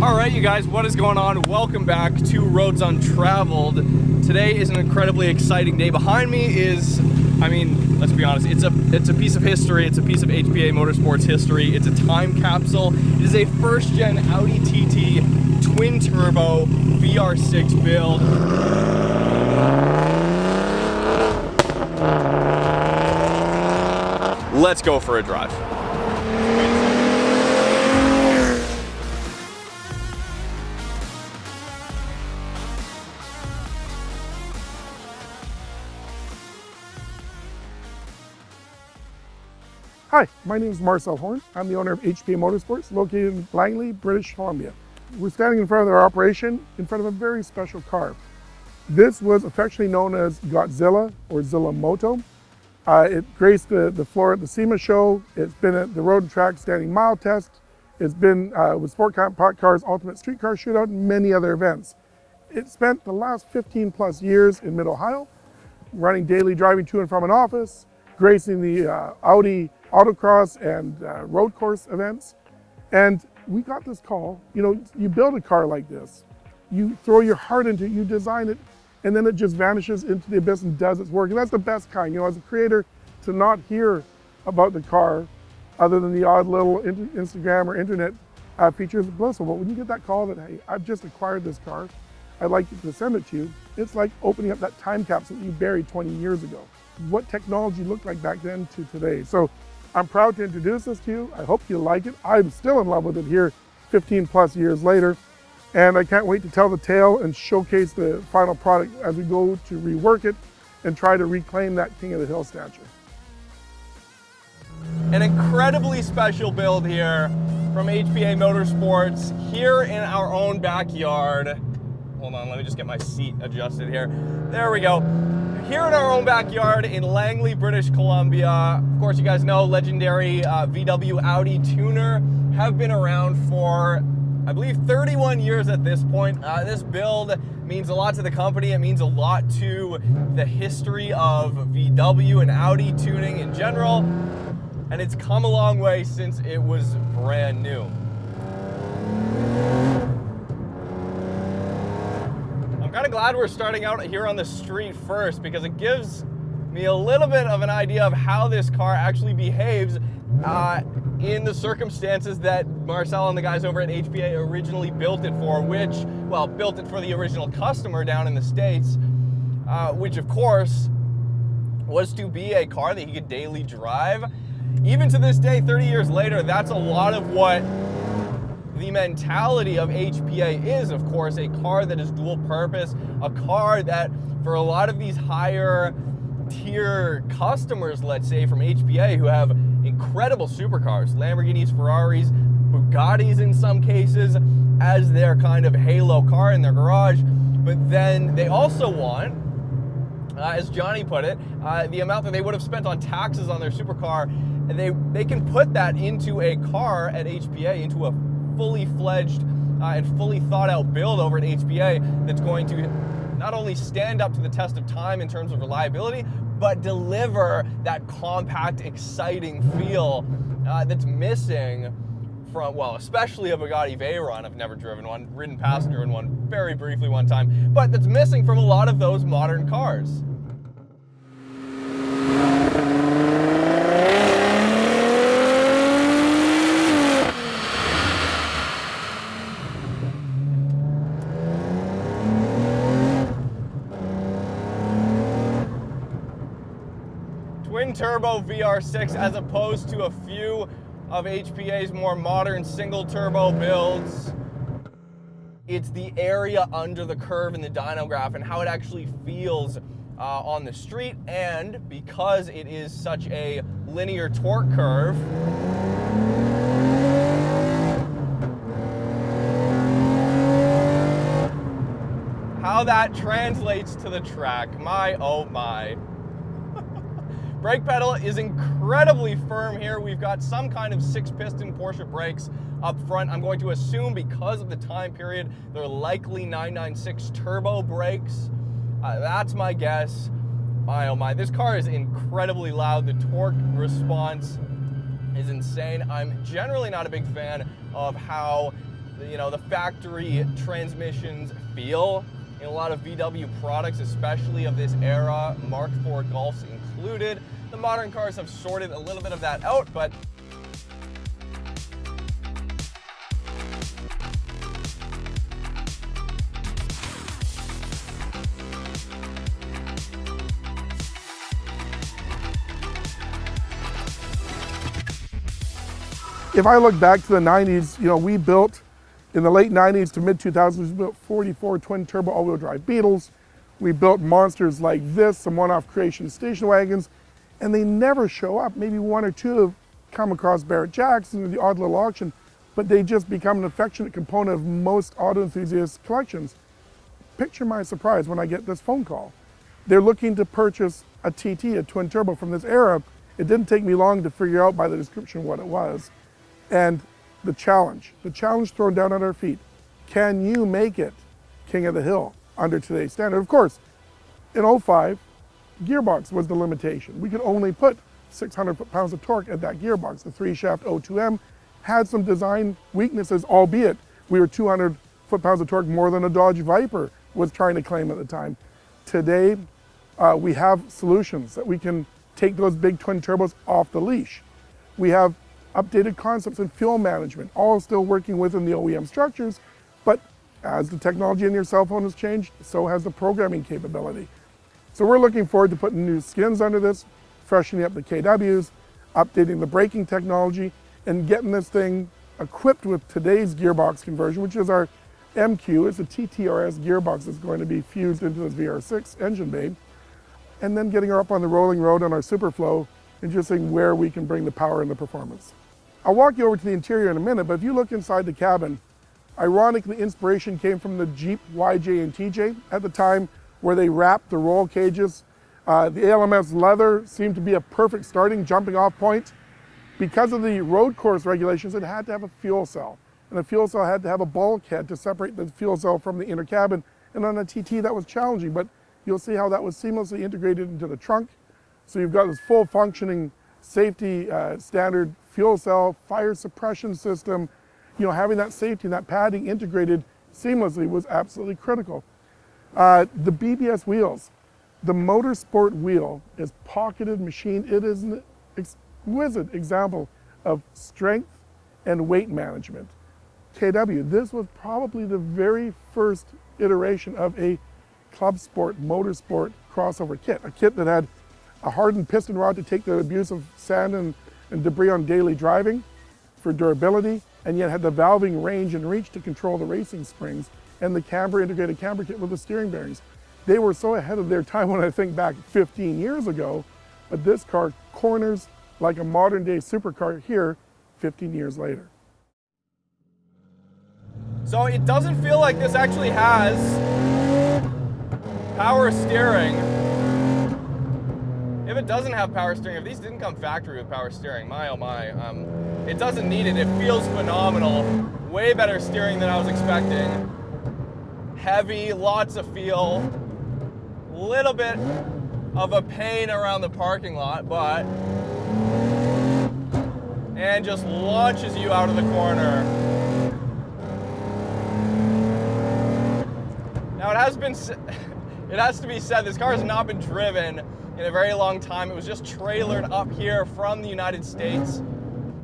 Alright you guys, what is going on? Welcome back to Roads Untraveled. Today is an incredibly exciting day. Behind me is, I mean, let's be honest, it's a piece of history. It's a piece of HPA Motorsports history. It's a time capsule. It is a first-gen Audi TT twin-turbo VR6 build. Let's go for a drive. Hi, my name is Marcel Horn. I'm the owner of HPA Motorsports, located in Langley, British Columbia. We're standing in front of our operation, in front of a very special car. This was affectionately known as GoTTZilla or ZillaMoTTo. It graced the floor at the SEMA show. It's been at the Road and Track Standing Mile Test. It's been with Sport Pot Cars Ultimate Street Car Shootout and many other events. It spent the last 15 plus years in Mid-Ohio, running daily driving to and from an office, gracing the Audi autocross and road course events. And we got this call, you build a car like this, you throw your heart into it, you design it, and then it just vanishes into the abyss and does its work. And that's the best kind, as a creator, to not hear about the car other than the odd little Instagram or internet features of blissful. But when you get that call that, hey, I've just acquired this car, I'd like to send it to you, it's like opening up that time capsule that you buried 20 years ago. What technology looked like back then to today. So I'm proud to introduce this to you. I hope you like it. I'm still in love with it here 15 plus years later. And I can't wait to tell the tale and showcase the final product as we go to rework it and try to reclaim that King of the Hill stature. An incredibly special build here from HPA Motorsports here in our own backyard. Hold on, let me just get my seat adjusted here. There we go. Here in our own backyard in Langley, British Columbia. Of course, you guys know legendary VW Audi tuner have been around for, I believe, 31 years at this point. This build means a lot to the company. It means a lot to the history of VW and Audi tuning in general. And it's come a long way since it was brand new. I'm kind of glad we're starting out here on the street first because it gives me a little bit of an idea of how this car actually behaves in the circumstances that Marcel and the guys over at HPA originally built it for, built it for the original customer down in the States, which of course was to be a car that he could daily drive. Even to this day, 30 years later, that's a lot of what the mentality of HPA is, of course, a car that is dual purpose, a car that for a lot of these higher tier customers, let's say from HPA, who have incredible supercars, Lamborghinis, Ferraris, Bugattis in some cases, as their kind of halo car in their garage. But then they also want, as Johnny put it, the amount that they would have spent on taxes on their supercar, and they can put that into a car at HPA, into a fully fledged and fully thought out build over at HPA that's going to not only stand up to the test of time in terms of reliability, but deliver that compact, exciting feel that's missing from, well, especially a Bugatti Veyron. I've never driven one, ridden passenger in one very briefly one time, but that's missing from a lot of those modern cars. Twin-turbo VR6 as opposed to a few of HPA's more modern single-turbo builds. It's the area under the curve in the dyno graph and how it actually feels on the street, and because it is such a linear torque curve, how that translates to the track, my oh my. Brake pedal is incredibly firm here. We've got some kind of 6-piston Porsche brakes up front. I'm going to assume because of the time period, they're likely 996 turbo brakes. That's my guess. My oh my, this car is incredibly loud. The torque response is insane. I'm generally not a big fan of how you know, the factory transmissions feel in a lot of VW products, especially of this era, Mark IV Golfs included. The modern cars have sorted a little bit of that out, but if I look back to the 90s, you know, we built in the late 90s to mid 2000s, we built 44 twin turbo all-wheel drive Beetles. We built monsters like this, some one-off creation station wagons, and they never show up. Maybe one or two have come across Barrett Jackson or the odd little auction, but they just become an affectionate component of most auto enthusiast collections. Picture my surprise when I get this phone call. They're looking to purchase a TT, a twin turbo from this era. It didn't take me long to figure out by the description what it was. And the challenge thrown down at our feet. Can you make it king of the hill under today's standard? Of course, in 05, gearbox was the limitation. We could only put 600 foot-pounds of torque at that gearbox. The 3-shaft O2M had some design weaknesses, albeit we were 200 foot-pounds of torque more than a Dodge Viper was trying to claim at the time. Today, we have solutions that we can take those big twin turbos off the leash. We have updated concepts in fuel management, all still working within the OEM structures, but as the technology in your cell phone has changed, so has the programming capability. So we're looking forward to putting new skins under this, freshening up the KWs, updating the braking technology, and getting this thing equipped with today's gearbox conversion, which is our MQ. It's a TTRS gearbox that's going to be fused into this VR6 engine bay, and then getting her up on the rolling road on our Superflow and just seeing where we can bring the power and the performance. I'll walk you over to the interior in a minute, but if you look inside the cabin, ironically, inspiration came from the Jeep YJ and TJ at the time, where they wrapped the roll cages. The ALMS leather seemed to be a perfect starting, jumping off point. Because of the road course regulations, it had to have a fuel cell. And the fuel cell had to have a bulkhead to separate the fuel cell from the inner cabin. And on a TT, that was challenging, but you'll see how that was seamlessly integrated into the trunk. So you've got this full functioning safety standard fuel cell, fire suppression system. You know, having that safety and that padding integrated seamlessly was absolutely critical. The BBS wheels, the Motorsport wheel is pocketed machine. It is an exquisite example of strength and weight management. KW, this was probably the very first iteration of a club sport, motorsport crossover kit, a kit that had a hardened piston rod to take the abuse of sand and debris on daily driving for durability, and yet had the valving range and reach to control the racing springs, and the camber, integrated camber kit with the steering bearings. They were so ahead of their time when I think back 15 years ago, but this car corners like a modern day supercar here 15 years later. So it doesn't feel like this actually has power steering. If it doesn't have power steering, if these didn't come factory with power steering, my oh my, it doesn't need it. It feels phenomenal. Way better steering than I was expecting. Heavy, lots of feel. Little bit of a pain around the parking lot, but and just launches you out of the corner. Now it has to be said, this car has not been driven in a very long time. It was just trailered up here from the United States.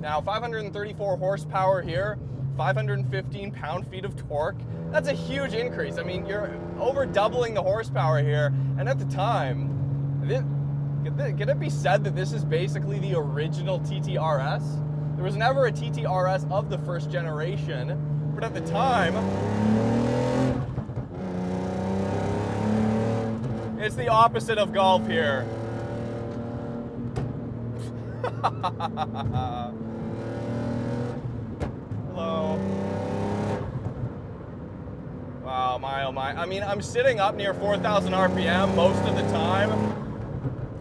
Now 534 horsepower here, 515 pound-feet of torque. That's a huge increase. I mean, you're over doubling the horsepower here. And at the time, can it be said that this is basically the original TTRS? There was never a TTRS of the first generation, but at the time, it's the opposite of golf here. Hello. Wow, my oh my. I mean, I'm sitting up near 4,000 RPM most of the time,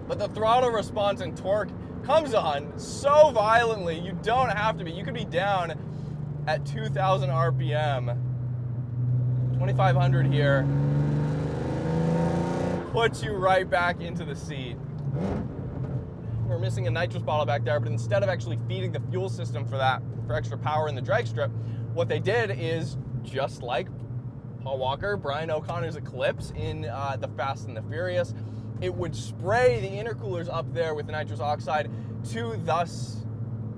but the throttle response and torque comes on so violently. You don't have to be. You could be down at 2,000 RPM. 2,500 here. Puts you right back into the seat. We're missing a nitrous bottle back there, but instead of actually feeding the fuel system for extra power in the drag strip, what they did is, just like Paul Walker, Brian O'Connor's Eclipse in the Fast and the Furious, it would spray the intercoolers up there with nitrous oxide to thus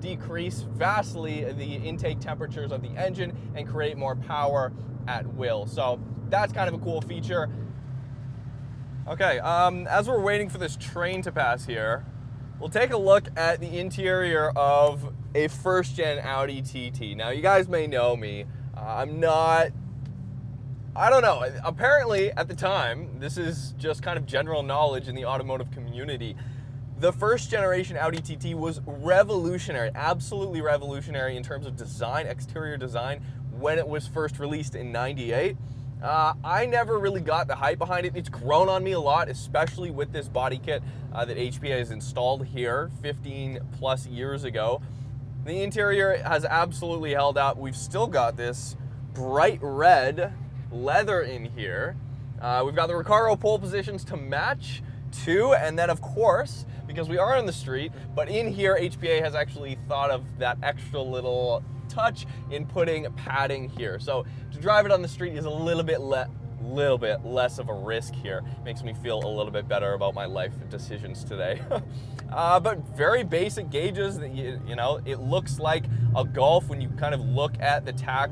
decrease vastly the intake temperatures of the engine and create more power at will. So that's kind of a cool feature. Okay, as we're waiting for this train to pass here, we'll take a look at the interior of a first-gen Audi TT. Now, you guys may know me. I don't know, apparently at the time, this is just kind of general knowledge in the automotive community, the first generation Audi TT was revolutionary, absolutely revolutionary in terms of design, exterior design, when it was first released in '98. I never really got the hype behind it. It's grown on me a lot, especially with this body kit that HPA has installed here 15 plus years ago. The interior has absolutely held up. We've still got this bright red leather in here. We've got the Recaro pole positions to match too, and then of course, because we are on the street, but in here HPA has actually thought of that extra little touch in putting padding here. So to drive it on the street is a little bit less of a risk here. Makes me feel a little bit better about my life decisions today. But very basic gauges that you know, it looks like a Golf when you kind of look at the tack.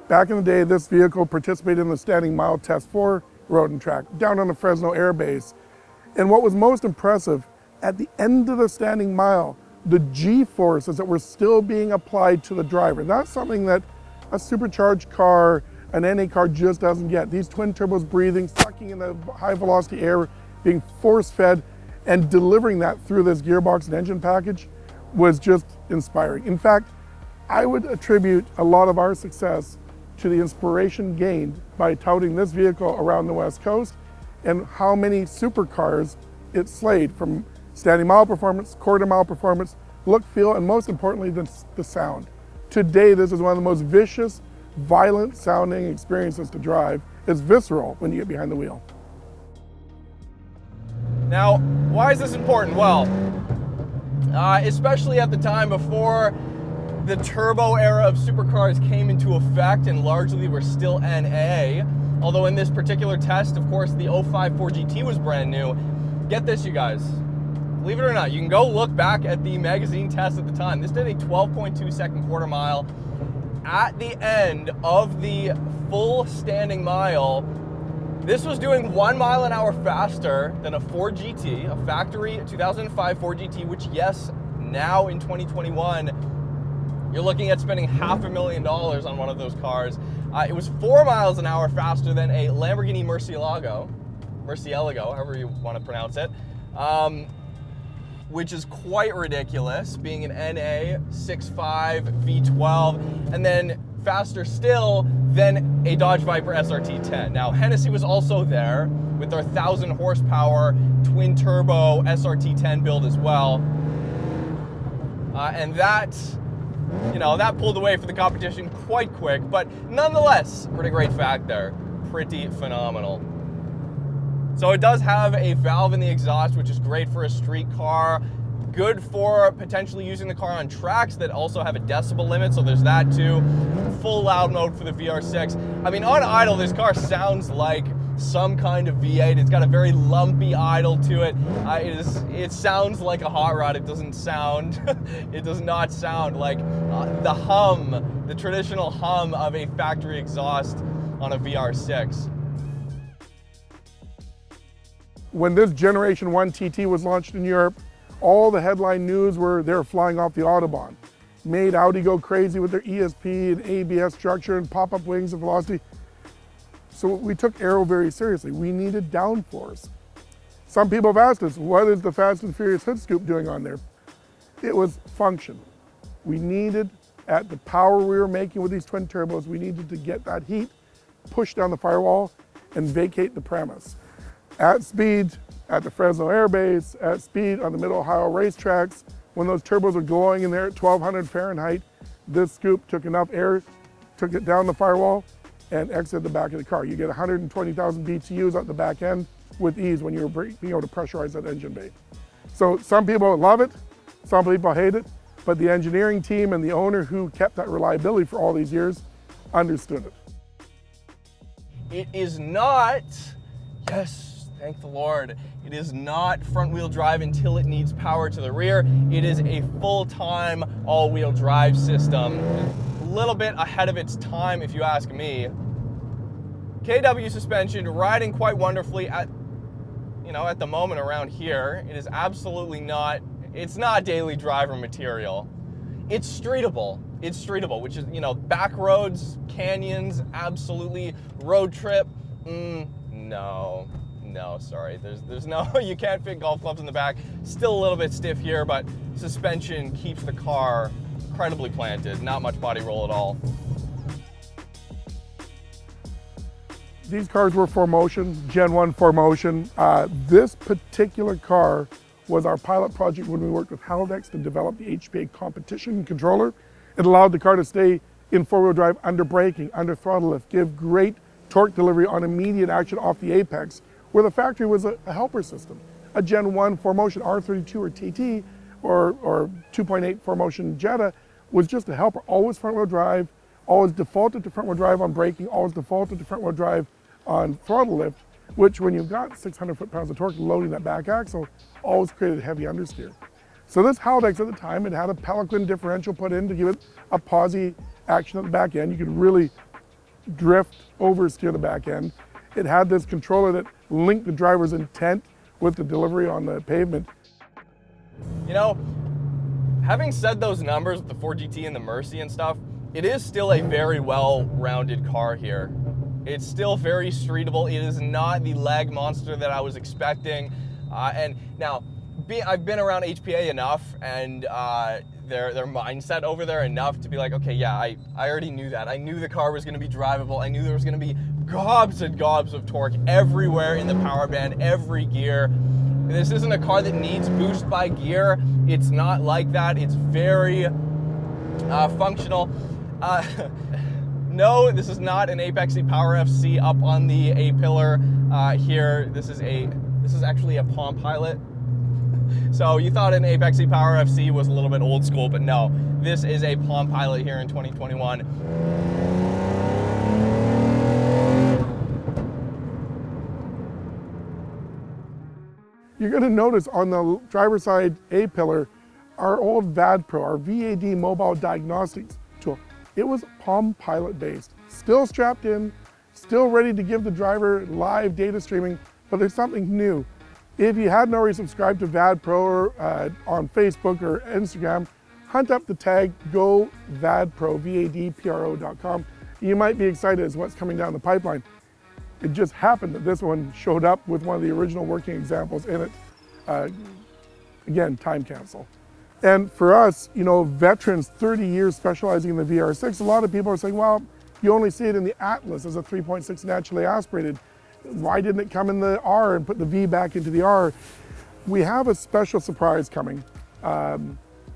Back in the day, this vehicle participated in the standing mile test for Road and Track down on the Fresno Air Base. And what was most impressive, at the end of the standing mile, the G-forces that were still being applied to the driver. That's something that a supercharged car, an NA car just doesn't get. These twin turbos breathing, sucking in the high velocity air, being force fed, and delivering that through this gearbox and engine package was just inspiring. In fact, I would attribute a lot of our success to the inspiration gained by touting this vehicle around the West Coast and how many supercars it slayed, from standing mile performance, quarter mile performance, look, feel, and most importantly, the sound. Today, this is one of the most vicious, violent sounding experiences to drive. It's visceral when you get behind the wheel. Now, why is this important? Well, especially at the time before the turbo era of supercars came into effect and largely were still NA, although in this particular test, of course, the 05 4GT was brand new. Get this, you guys. Believe it or not, you can go look back at the magazine test at the time. This did a 12.2 second quarter mile. At the end of the full standing mile, this was doing 1 mile an hour faster than a 4GT, a factory 2005 4GT, which, yes, now in 2021, you're looking at spending $500,000 on one of those cars. It was 4 miles an hour faster than a Lamborghini Murcielago, however you want to pronounce it, which is quite ridiculous, being an NA 6.5 V12, and then faster still than a Dodge Viper SRT 10. Now, Hennessy was also there with their 1,000 horsepower twin turbo SRT 10 build as well, and that, you know, that pulled away for the competition quite quick, but nonetheless, pretty great fact there. Pretty phenomenal. So it does have a valve in the exhaust, which is great for a street car. Good for potentially using the car on tracks that also have a decibel limit, so there's that too. Full loud mode for the VR6. I mean, on idle, this car sounds like some kind of V8. It's got a very lumpy idle to it. It sounds like a hot rod. It doesn't sound, it does not sound like the hum, the traditional hum of a factory exhaust on a VR6. When this Generation 1 TT was launched in Europe, all the headline news were they were flying off the Autobahn. Made Audi go crazy with their ESP and ABS structure and pop-up wings and velocity. So we took aero very seriously. We needed downforce. Some people have asked us, what is the Fast and Furious hood scoop doing on there? It was function. We needed, at the power we were making with these twin turbos, we needed to get that heat, push down the firewall, and vacate the premise. At speed, at the Fresno Air Base, at speed on the Mid-Ohio racetracks, when those turbos are going in there at 1200 Fahrenheit, this scoop took enough air, took it down the firewall, and exited the back of the car. You get 120,000 BTUs at the back end with ease when you're being able to pressurize that engine bay. So some people love it, some people hate it, but the engineering team and the owner who kept that reliability for all these years understood it. It is not, yes, thank the Lord, it is not front-wheel drive until it needs power to the rear. It is a full-time all-wheel drive system. A little bit ahead of its time, if you ask me. KW suspension riding quite wonderfully at the moment around here. It is absolutely not, it's not daily driver material. It's streetable. It's streetable, which is, back roads, canyons, absolutely. Road trip, no, sorry. There's no, you can't fit golf clubs in the back. Still a little bit stiff here, but suspension keeps the car incredibly planted. Not much body roll at all. These cars were 4Motion, Gen 1 4Motion. This particular car was our pilot project when we worked with Haldex to develop the HPA competition controller. It allowed the car to stay in four-wheel drive under braking, under throttle lift, give great torque delivery on immediate action off the apex, where the factory was a helper system. A Gen 1 4Motion R32 or TT or 2.8 4Motion Jetta was just a helper, always front-wheel drive, always defaulted to front-wheel drive on braking, always defaulted to front-wheel drive on throttle lift, which when you've got 600 foot-pounds of torque loading that back axle, always created heavy understeer. So this Haldex at the time, it had a Pelican differential put in to give it a posi action at the back end. You could really drift oversteer the back end. It had this controller that linked the driver's intent with the delivery on the pavement. Having said those numbers with the 4GT and the Murci and stuff, it is still a very well-rounded car here. It's still very streetable. It is not the lag monster that I was expecting. And now, I've been around HPA enough and their mindset over there enough to be like, okay, yeah, I already knew that. I knew the car was gonna be drivable. I knew there was gonna be gobs and gobs of torque everywhere in the power band, every gear. This isn't a car that needs boost by gear. It's not like that. It's very functional. No, this is not an Apexy Power FC up on the A-pillar here. This is actually a Palm Pilot. So you thought an Apexy Power FC was a little bit old school, but no, this is a Palm Pilot here in 2021. You're going to notice on the driver's side A-pillar, our old VAD Pro, our VAD mobile diagnostics tool, it was Palm Pilot based. Still strapped in, still ready to give the driver live data streaming, but there's something new. If you hadn't already subscribed to VAD Pro on Facebook or Instagram, hunt up the tag GoVADPro, VADPRO.com. You might be excited as what's coming down the pipeline. It just happened that this one showed up with one of the original working examples in it. Again, time capsule. And for us, veterans, 30 years specializing in the VR6, a lot of people are saying, well, you only see it in the Atlas as a 3.6 naturally aspirated. Why didn't it come in the R and put the V back into the R? We have a special surprise coming.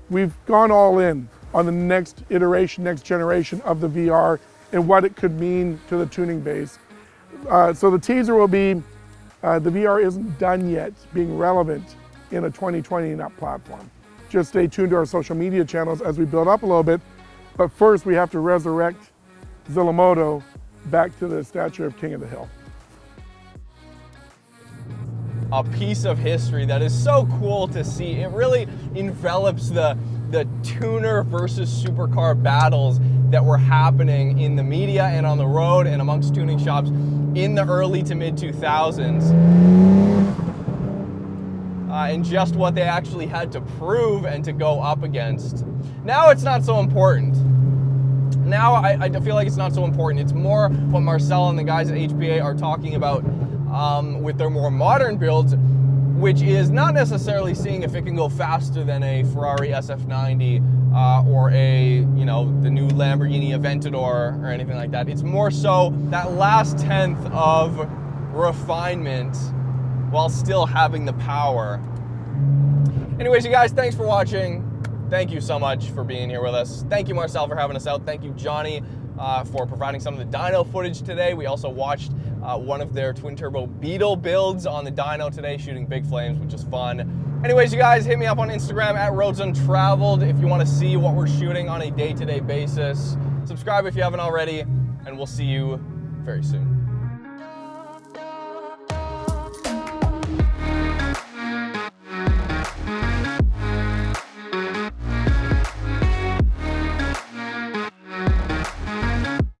We've gone all in on the next iteration, next generation of the VR and what it could mean to the tuning base. So the teaser will be, the VR isn't done yet being relevant in a 2020 and up platform. Just stay tuned to our social media channels as we build up a little bit. But first we have to resurrect ZillaMoTTo back to the stature of King of the Hill. A piece of history that is so cool to see. It really envelops the tuner versus supercar battles that were happening in the media and on the road and amongst tuning shops in the early to mid 2000s. And just what they actually had to prove and to go up against. Now it's not so important. Now I feel like it's not so important. It's more what Marcel and the guys at HPA are talking about with their more modern builds, which is not necessarily seeing if it can go faster than a Ferrari SF90 or the new Lamborghini Aventador or anything like that. It's more so that last tenth of refinement while still having the power. Anyways, you guys, thanks for watching. Thank you so much for being here with us. Thank you, Marcel, for having us out. Thank you, Johnny, for providing some of the dyno footage today. We also watched one of their twin turbo Beetle builds on the dyno today, shooting big flames, which is fun. Anyways, you guys, hit me up on Instagram at Roads Untraveled if you want to see what we're shooting on a day-to-day basis. Subscribe if you haven't already, and we'll see you very soon.